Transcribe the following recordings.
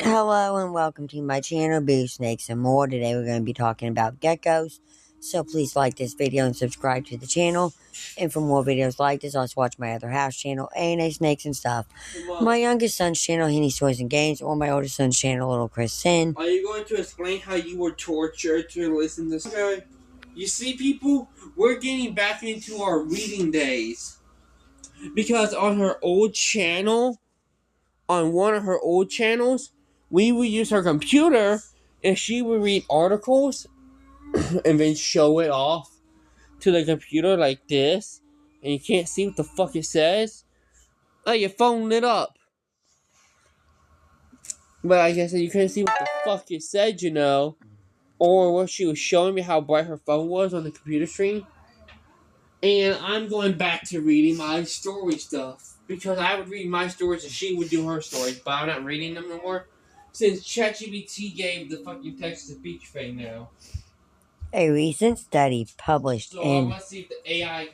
Hello and welcome to my channel, Boo Snakes and More. Today we're going to be talking about geckos. So please like this video and subscribe to the channel. And for more videos like this, also watch my other house channel, A&A Snakes and Stuff. My youngest son's channel, Henny's Toys and Games, or my oldest son's channel, Little Chris Sin. Are you going to explain how you were tortured to listen to this guy? You see, people, we're getting back into our reading days. Because on her old channel, on one of her old channels, we would use her computer and she would read articles and then show it off to the computer like this. And you can't see what the fuck it says. Oh, your phone lit up. But I guess you couldn't see what the fuck it said, or what she was showing me how bright her phone was on the computer screen. And I'm going back to reading my story stuff. Because I would read my stories and she would do her stories, but I'm not reading them no more. Since ChatGPT gave the fucking text-to-speech thing now. A recent study published in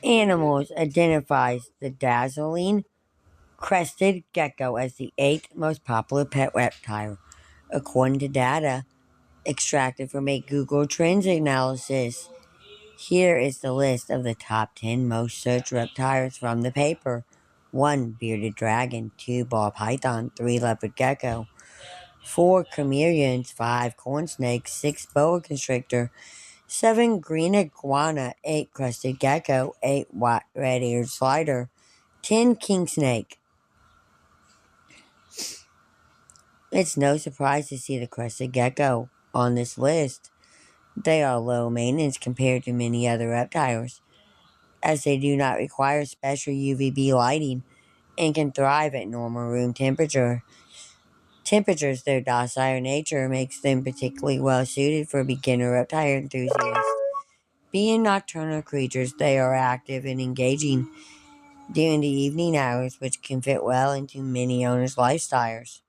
Animals identifies the Dazzling crested gecko as the 8th most popular pet reptile, according to data extracted from a Google Trends analysis. Here is the list of the top 10 most searched reptiles from the paper. 1. Bearded dragon. 2. Ball python. 3. Leopard gecko. 4. Chameleons. 5. Corn snake. 6. Boa constrictor. 7. Green iguana. 8. Crested gecko. 8. White red-eared slider. 10. King snake. It's no surprise to see the crested gecko on this list. They are low maintenance compared to many other reptiles, as they do not require special UVB lighting and can thrive at normal room temperature. Their docile nature makes them particularly well suited for beginner reptile enthusiasts. Being nocturnal creatures, they are active and engaging during the evening hours, which can fit well into many owners' lifestyles.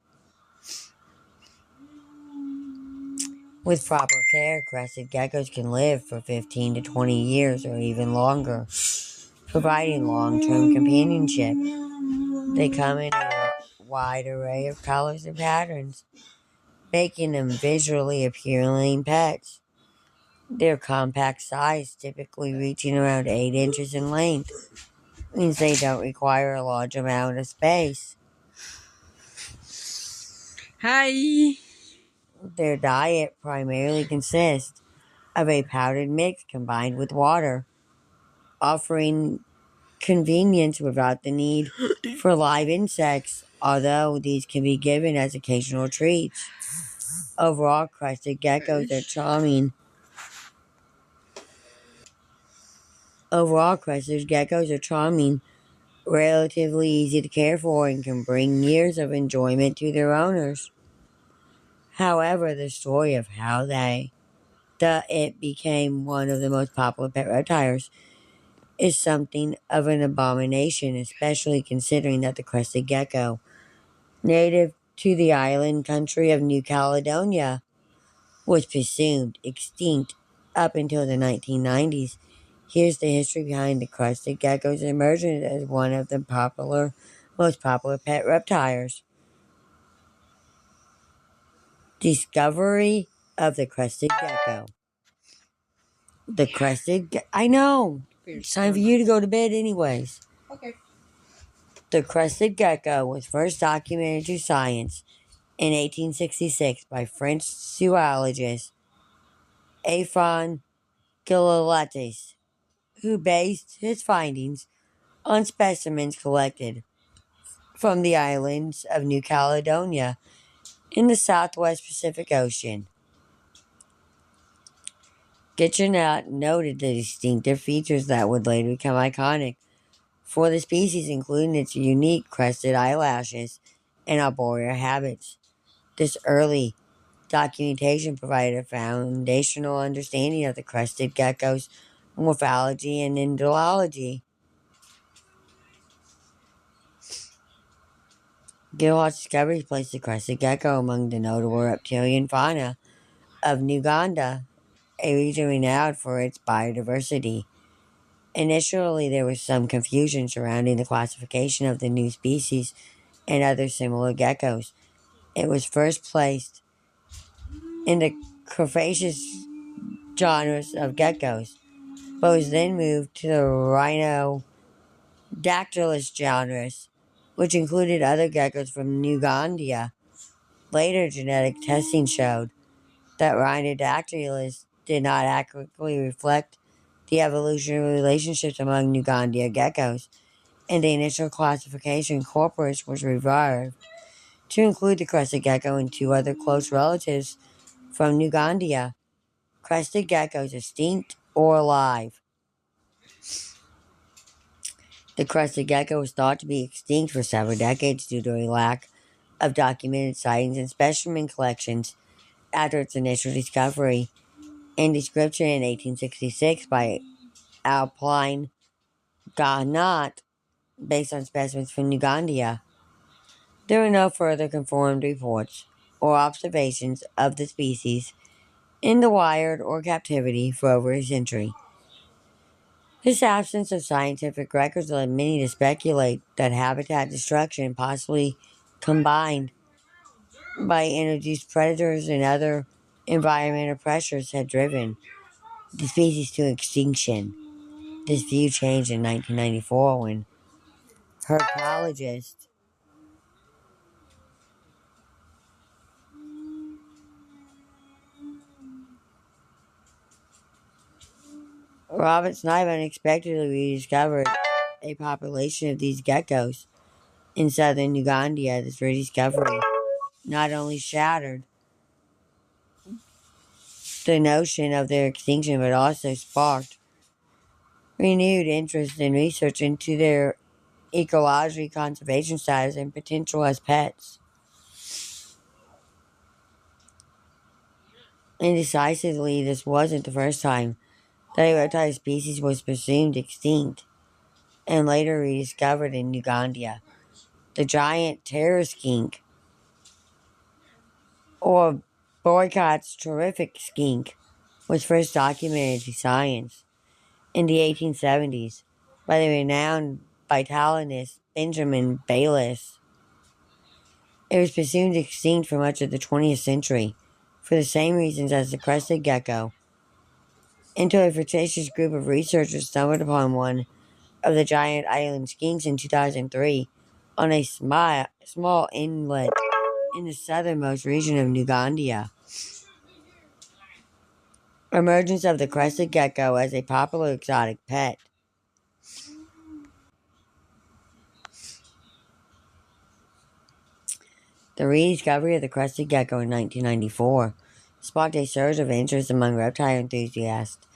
With proper care, crested geckos can live for 15 to 20 years or even longer, providing long-term companionship. They come in a wide array of colors and patterns, making them visually appealing pets. Their compact size, typically reaching around 8 inches in length, means they don't require a large amount of space. Hi! Their diet primarily consists of a powdered mix combined with water, offering convenience without the need for live insects, although these can be given as occasional treats. Overall, crested geckos are charming. Relatively easy to care for, and can bring years of enjoyment to their owners. However, the story of how it became one of the most popular pet reptiles is something of an abomination, especially considering that the crested gecko, native to the island country of New Caledonia, was presumed extinct up until the 1990s. Here's the history behind the crested gecko's emergence as one of the most popular pet reptiles. Discovery of the crested gecko. I know. It's time for you to go to bed anyways. Okay. The crested gecko was first documented to science in 1866 by French zoologist Éphraim Gilliatis, who based his findings on specimens collected from the islands of New Caledonia in the southwest Pacific Ocean. Gitchenot noted the distinctive features that would later become iconic for the species, including its unique crested eyelashes and arboreal habits. This early documentation provided a foundational understanding of the crested gecko's morphology and endology. Gilhart's discoveries placed the crested gecko among the notable reptilian fauna of Uganda, a region renowned for its biodiversity. Initially, there was some confusion surrounding the classification of the new species and other similar geckos. It was first placed in the Cretaceous genres of geckos, but was then moved to the Rhinodactylus genres, which included other geckos from Nugandia. Later genetic testing showed that Rhinodactylus did not accurately reflect the evolutionary relationships among Nugandia geckos, and the initial classification corpus was revised to include the crested gecko and two other close relatives from Nugandia. Crested geckos extinct or alive. The crested gecko was thought to be extinct for several decades due to a lack of documented sightings and specimen collections after its initial discovery and description in 1866 by Alpine Gahnat based on specimens from Nugandia. There were no further confirmed reports or observations of the species in the wild or captivity for over a century. This absence of scientific records led many to speculate that habitat destruction, possibly combined by introduced predators and other environmental pressures, had driven the species to extinction. This view changed in 1994 when herpetologist Robert Snipe unexpectedly rediscovered a population of these geckos in southern Uganda. This rediscovery not only shattered the notion of their extinction but also sparked renewed interest in research into their ecology, conservation status, and potential as pets. Indecisively, this wasn't the first time that a reptile species was presumed extinct and later rediscovered in Uganda. The giant terror skink, or Boycott's terrific skink, was first documented in science in the 1870s by the renowned botanist Benjamin Bayliss. It was presumed extinct for much of the 20th century, for the same reasons as the crested gecko, until a fictitious group of researchers stumbled upon one of the giant island skinks in 2003 on a small inlet in the southernmost region of Nugandia. Emergence of the crested gecko as a popular exotic pet. The rediscovery of the crested gecko in 1994 sparked a surge of interest among reptile enthusiasts,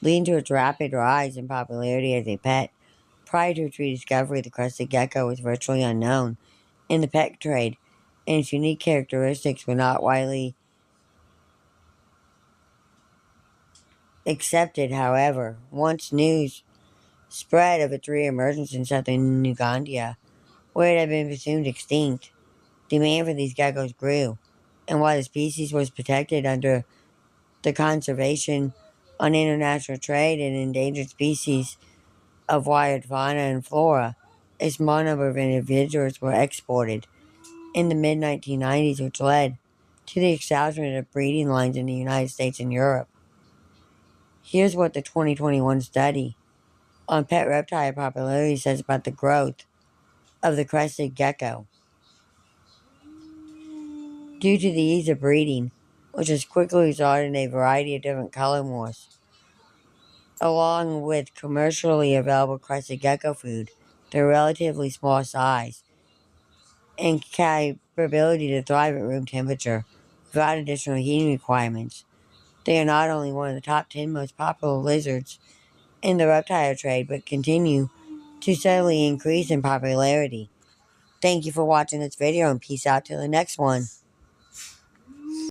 leading to its rapid rise in popularity as a pet. Prior to its rediscovery, the crested gecko was virtually unknown in the pet trade, and its unique characteristics were not widely accepted. However, once news spread of its reemergence in southern Uganda, where it had been presumed extinct, demand for these geckos grew, and while the species was protected under the Conservation on International Trade and Endangered Species of Wild Fauna and Flora, a small number of individuals were exported in the mid 1990s, which led to the establishment of breeding lines in the United States and Europe. Here's what the 2021 study on pet reptile popularity says about the growth of the crested gecko. Due to the ease of breeding, which has quickly resulted in a variety of different color morphs, along with commercially available crested gecko food, their relatively small size, and capability to thrive at room temperature without additional heating requirements, they are not only one of the top 10 most popular lizards in the reptile trade, but continue to steadily increase in popularity. Thank you for watching this video and peace out till the next one.